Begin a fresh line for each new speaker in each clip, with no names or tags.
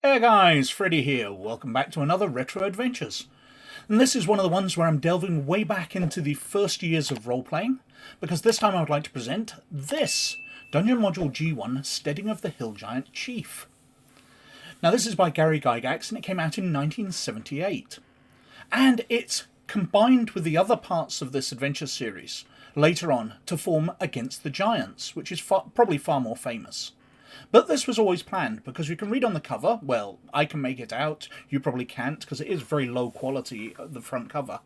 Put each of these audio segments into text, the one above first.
Hey guys, Freddy here. Welcome back to another Retro Adventures. And this is one of the ones where I'm delving way back into the first years of role-playing, because this time I would like to present this, Dungeon Module G1, Steading of the Hill Giant Chief. Now this is by Gary Gygax and it came out in 1978. And it's combined with the other parts of this adventure series later on to form Against the Giants, which is probably far more famous. But this was always planned, because you can read on the cover, well, I can make it out, you probably can't, because it is very low quality, the front cover.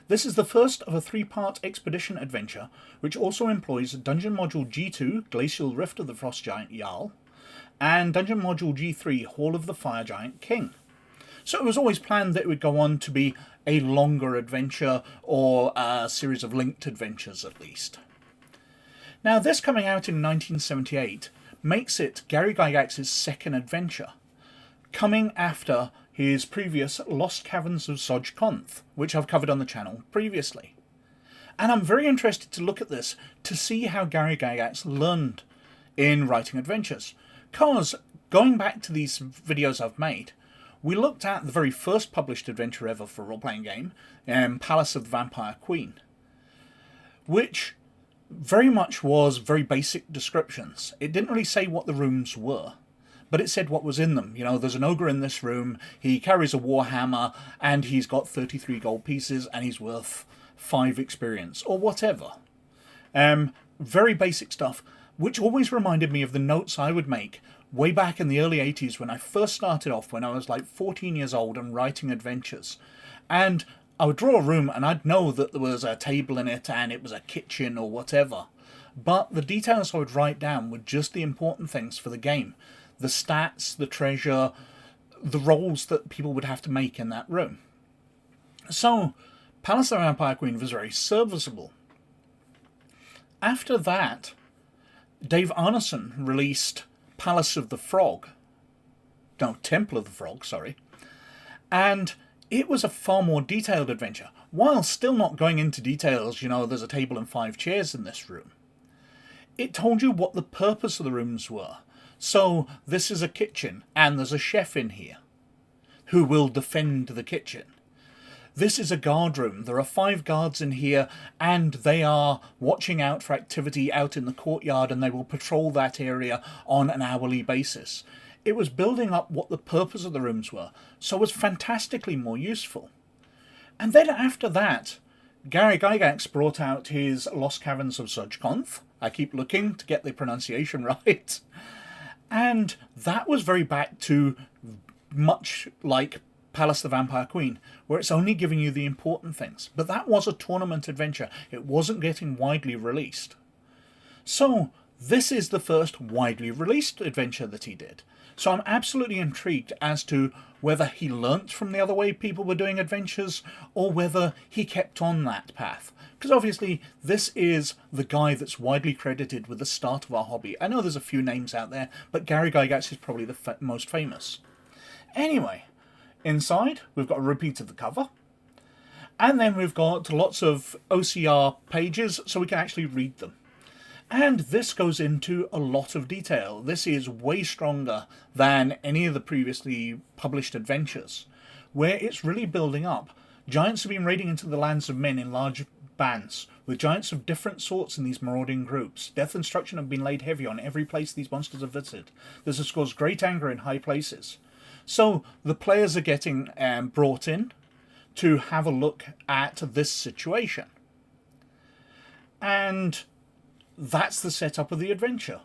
This is the first of a three-part expedition adventure, which also employs Dungeon Module G2, Glacial Rift of the Frost Giant Jarl, and Dungeon Module G3, Hall of the Fire Giant King. So it was always planned that it would go on to be a longer adventure, or a series of linked adventures at least. Now this coming out in 1978 makes it Gary Gygax's second adventure, coming after his previous Lost Caverns of Zoj-Konth, which I've covered on the channel previously. And I'm very interested to look at this to see how Gary Gygax learned in writing adventures. Because, going back to these videos I've made, we looked at the very first published adventure ever for a role-playing game, Palace of the Vampire Queen, which very much was very basic descriptions. It didn't really say what the rooms were, but it said what was in them. You know, there's an ogre in this room, he carries a warhammer, and he's got 33 gold pieces, and he's worth 5 experience, or whatever. Very basic stuff, which always reminded me of the notes I would make way back in the early 80s when I first started off, when I was like 14 years old and writing adventures. And I would draw a room and I'd know that there was a table in it and it was a kitchen or whatever. But the details I would write down were just the important things for the game. The stats, the treasure, the rolls that people would have to make in that room. So, Palace of the Vampire Queen was very serviceable. After that, Dave Arneson released Palace of the Frog. No, Temple of the Frog, sorry. And it was a far more detailed adventure, while still not going into details, you know, there's a table and 5 chairs in this room. It told you what the purpose of the rooms were. So, this is a kitchen, and there's a chef in here, who will defend the kitchen. This is a guard room, there are 5 guards in here, and they are watching out for activity out in the courtyard, and they will patrol that area on an hourly basis. It was building up what the purpose of the rooms were, so it was fantastically more useful. And then after that, Gary Gygax brought out his Lost Caverns of Zoj-Konth. I keep looking to get the pronunciation right. And that was very back to much like Palace of the Vampire Queen, where it's only giving you the important things. But that was a tournament adventure. It wasn't getting widely released. So, this is the first widely released adventure that he did. So I'm absolutely intrigued as to whether he learnt from the other way people were doing adventures, or whether he kept on that path. Because obviously, this is the guy that's widely credited with the start of our hobby. I know there's a few names out there, but Gary Gygax is probably the most famous. Anyway, inside, we've got a repeat of the cover. And then we've got lots of OCR pages, so we can actually read them. And this goes into a lot of detail. This is way stronger than any of the previously published adventures, where it's really building up. Giants have been raiding into the lands of men in large bands, with giants of different sorts in these marauding groups. Death and destruction have been laid heavy on every place these monsters have visited. This has caused great anger in high places. So the players are getting brought in to have a look at this situation. And that's the setup of the adventure.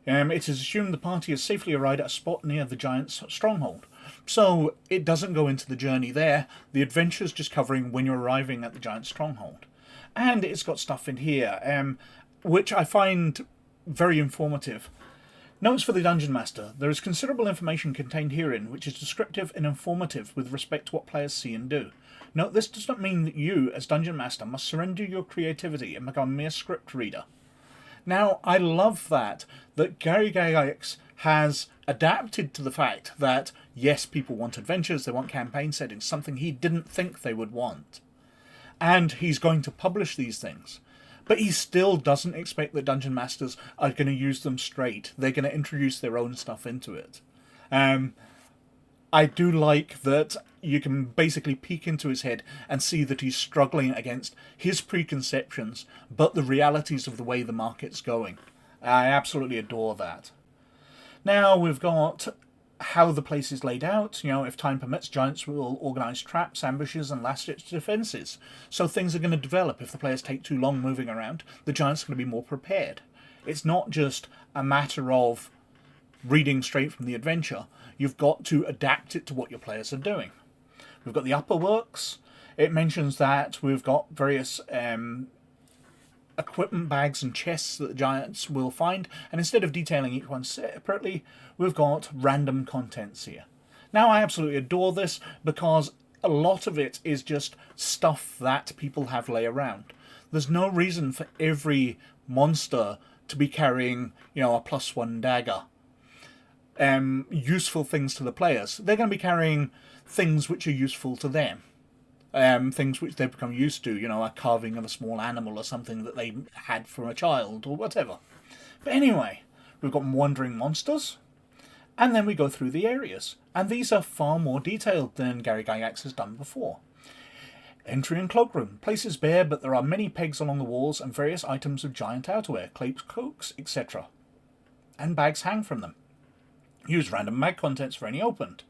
It is assumed the party has safely arrived at a spot near the giant's stronghold. So it doesn't go into the journey there. The adventure's just covering when you're arriving at the giant's stronghold. And it's got stuff in here, which I find very informative. Notes for the Dungeon Master. There is considerable information contained herein, which is descriptive and informative with respect to what players see and do. Note, this does not mean that you, as Dungeon Master, must surrender your creativity and become a mere script reader. Now, I love that Gary Gygax has adapted to the fact that, yes, people want adventures, they want campaign settings, something he didn't think they would want. And he's going to publish these things. But he still doesn't expect that Dungeon Masters are going to use them straight. They're going to introduce their own stuff into it. I do like that you can basically peek into his head and see that he's struggling against his preconceptions, but the realities of the way the market's going. I absolutely adore that. Now we've got how the place is laid out. If time permits, giants will organise traps, ambushes, and last-ditch defences. So things are going to develop. If the players take too long moving around, the giants are going to be more prepared. It's not just a matter of reading straight from the adventure. You've got to adapt it to what your players are doing. We've got the upper works. It mentions that we've got various equipment bags and chests that the giants will find, and instead of detailing each one separately, we've got random contents here. Now, I absolutely adore this because a lot of it is just stuff that people have lay around. There's no reason for every monster to be carrying, a +1 dagger. Useful things to the players. They're going to be carrying things which are useful to them. Things which they've become used to, a carving of a small animal or something that they had from a child or whatever. But anyway, we've got wandering monsters, and then we go through the areas. And these are far more detailed than Gary Gygax has done before. Entry and cloakroom. Place is bare, but there are many pegs along the walls and various items of giant outerwear, capes, cloaks, etc. And bags hang from them. Use random mag contents for any opened.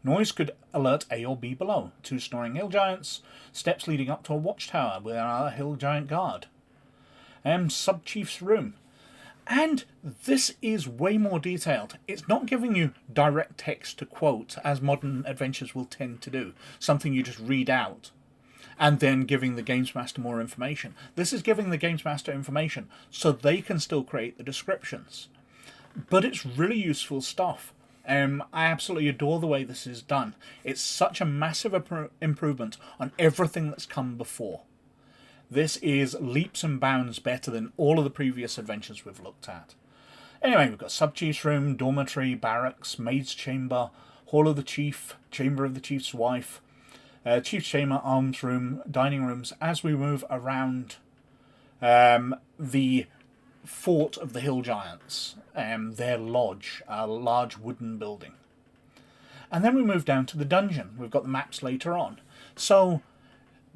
Noise could alert A or B below. 2 snoring hill giants. Steps leading up to a watchtower with another hill giant guard. Sub-chief's room. And this is way more detailed. It's not giving you direct text to quote, as modern adventures will tend to do. Something you just read out. And then giving the Games Master more information. This is giving the Games Master information so they can still create the descriptions. But it's really useful stuff. I absolutely adore the way this is done. It's such a massive improvement on everything that's come before. This is leaps and bounds better than all of the previous adventures we've looked at. Anyway, we've got Sub-Chief's room, dormitory, barracks, maid's chamber, hall of the chief, chamber of the chief's wife, chief's chamber, arms room, dining rooms, as we move around the fort of the hill giants, their lodge, a large wooden building. And then we move down to the dungeon. We've got the maps later on. So,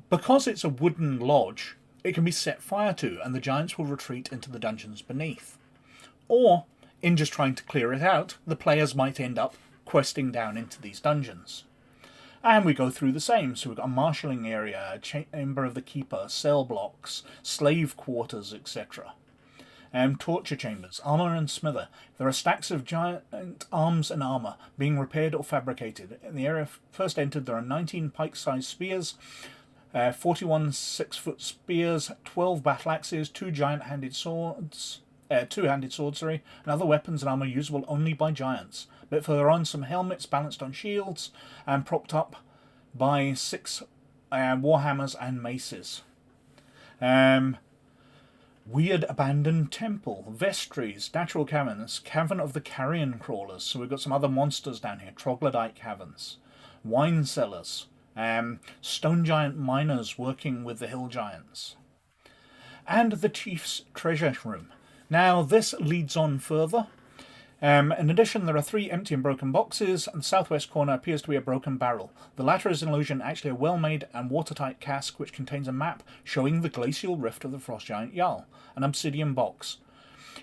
because it's a wooden lodge, it can be set fire to, and the giants will retreat into the dungeons beneath. Or, in just trying to clear it out, the players might end up questing down into these dungeons. And we go through the same. So we've got a marshalling area, a chamber of the keeper, cell blocks, slave quarters, etc. Torture chambers, armour and smither. There are stacks of giant arms and armour being repaired or fabricated. In the area first entered, there are 19 pike-sized spears, 41 6-foot spears, 12 battle axes, 2 giant-handed swords, two-handed swords, and other weapons and armour usable only by giants. But further on, some helmets balanced on shields and propped up by 6 warhammers and maces. Weird abandoned temple, vestries, natural caverns, cavern of the carrion crawlers. So we've got some other monsters down here, troglodyte caverns, wine cellars, stone giant miners working with the hill giants, and the chief's treasure room. Now this leads on further. In addition, there are 3 empty and broken boxes, and the southwest corner appears to be a broken barrel. The latter is an illusion, actually a well-made and watertight cask which contains a map showing the glacial rift of the frost giant Jarl, an obsidian box.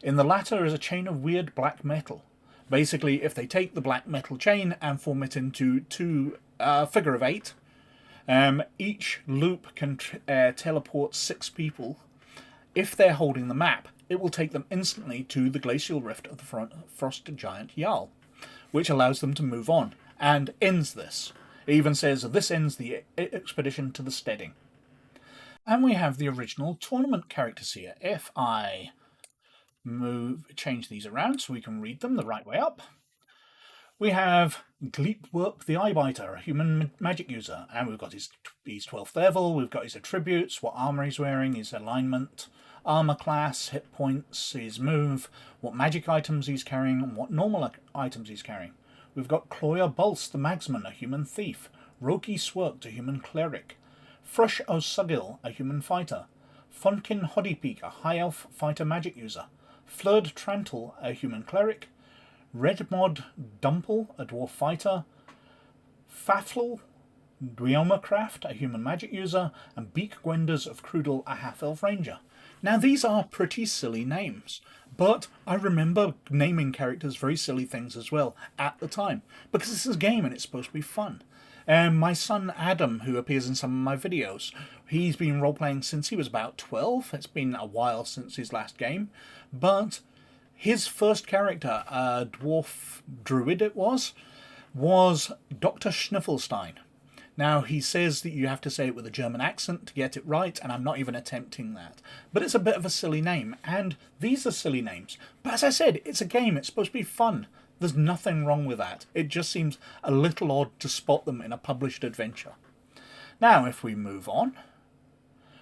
In the latter is a chain of weird black metal. Basically, if they take the black metal chain and form it into 2 figure of 8, each loop can teleport 6 people. If they're holding the map, it will take them instantly to the glacial rift of the frost giant Jarl, which allows them to move on, and ends this. It even says, this ends the expedition to the Steading. And we have the original tournament characters here. If I change these around so we can read them the right way up, we have Gleepwerp the Eyebiter, a human magic user, and we've got his 12th level, we've got his attributes, what armour he's wearing, his alignment, armour class, hit points, his move, what magic items he's carrying, and what normal items he's carrying. We've got Cloya Bulse the Magsman, a human thief, Roki Swirk, a human cleric, Frush O'Sugil, a human fighter, Funkin Hoddypeak, a high elf fighter magic user, Flurd Trantle, a human cleric, Redmod Dumple, a dwarf fighter, Faflel Dweomercraft, a human magic user, and Beak Gwenders of Crudel, a half-elf ranger. Now these are pretty silly names, but I remember naming characters very silly things as well at the time, because this is a game and it's supposed to be fun. My son Adam, who appears in some of my videos, he's been role-playing since he was about 12. It's been a while since his last game, but his first character, a dwarf druid it was Dr. Schniffelstein. Now, he says that you have to say it with a German accent to get it right, and I'm not even attempting that. But it's a bit of a silly name, and these are silly names. But as I said, it's a game, it's supposed to be fun. There's nothing wrong with that. It just seems a little odd to spot them in a published adventure. Now, if we move on,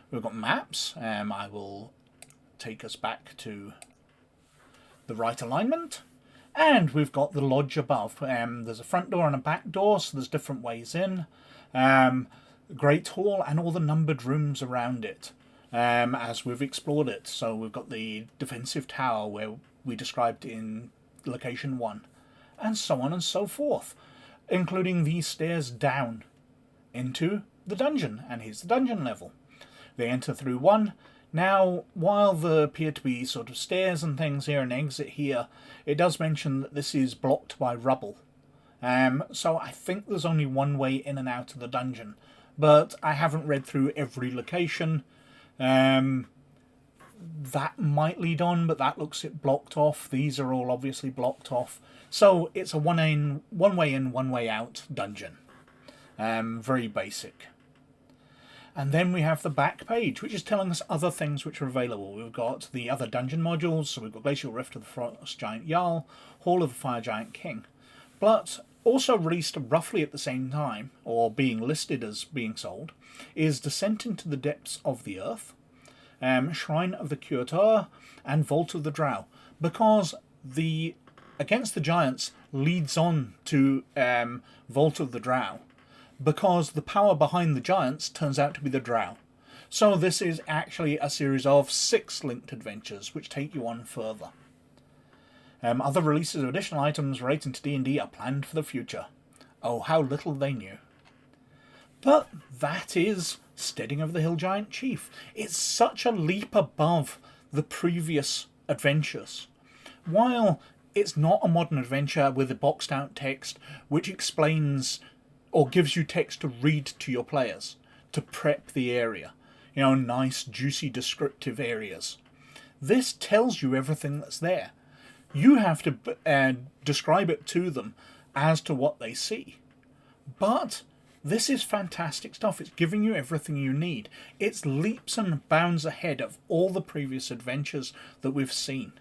we've got maps. I will take us back to the right alignment. And we've got the lodge above. There's a front door and a back door, so there's different ways in. Great Hall and all the numbered rooms around it as we've explored it. So we've got the defensive tower where we described in location 1, and so on and so forth, including these stairs down into the dungeon, and here's the dungeon level. They enter through 1. Now, while there appear to be sort of stairs and things here and exit here, it does mention that this is blocked by rubble. So I think there's only one way in and out of the dungeon, but I haven't read through every location. That might lead on, but that looks it blocked off. These are all obviously blocked off. So it's a one way in, one way out dungeon. Very basic. And then we have the back page, which is telling us other things which are available. We've got the other dungeon modules, so we've got Glacial Rift of the Frost Giant Jarl, Hall of the Fire Giant King. But also released roughly at the same time, or being listed as being sold, is Descent into the Depths of the Earth, Shrine of the Curator, and Vault of the Drow, because the Against the Giants leads on to Vault of the Drow, because the power behind the giants turns out to be the drow. So this is actually a series of 6 linked adventures which take you on further. Other releases of additional items relating to D&D are planned for the future. Oh, how little they knew. But that is Steading of the Hill Giant Chief. It's such a leap above the previous adventures. While it's not a modern adventure with a boxed out text which explains or gives you text to read to your players, to prep the area. You know, nice, juicy, descriptive areas. This tells you everything that's there. You have to describe it to them as to what they see. But this is fantastic stuff. It's giving you everything you need. It's leaps and bounds ahead of all the previous adventures that we've seen.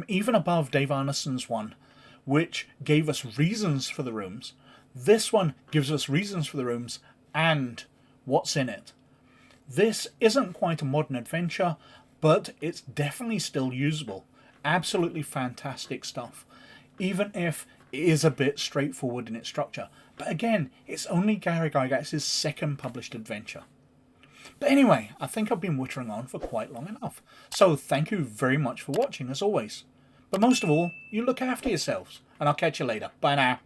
Even above Dave Arneson's one, which gave us reasons for the rooms. This one gives us reasons for the rooms and what's in it. This isn't quite a modern adventure, but it's definitely still usable. Absolutely fantastic stuff, even if it is a bit straightforward in its structure. But again, it's only Gary Gygax's second published adventure. But anyway, I think I've been wittering on for quite long enough. So thank you very much for watching, as always. But most of all, you look after yourselves, and I'll catch you later. Bye now.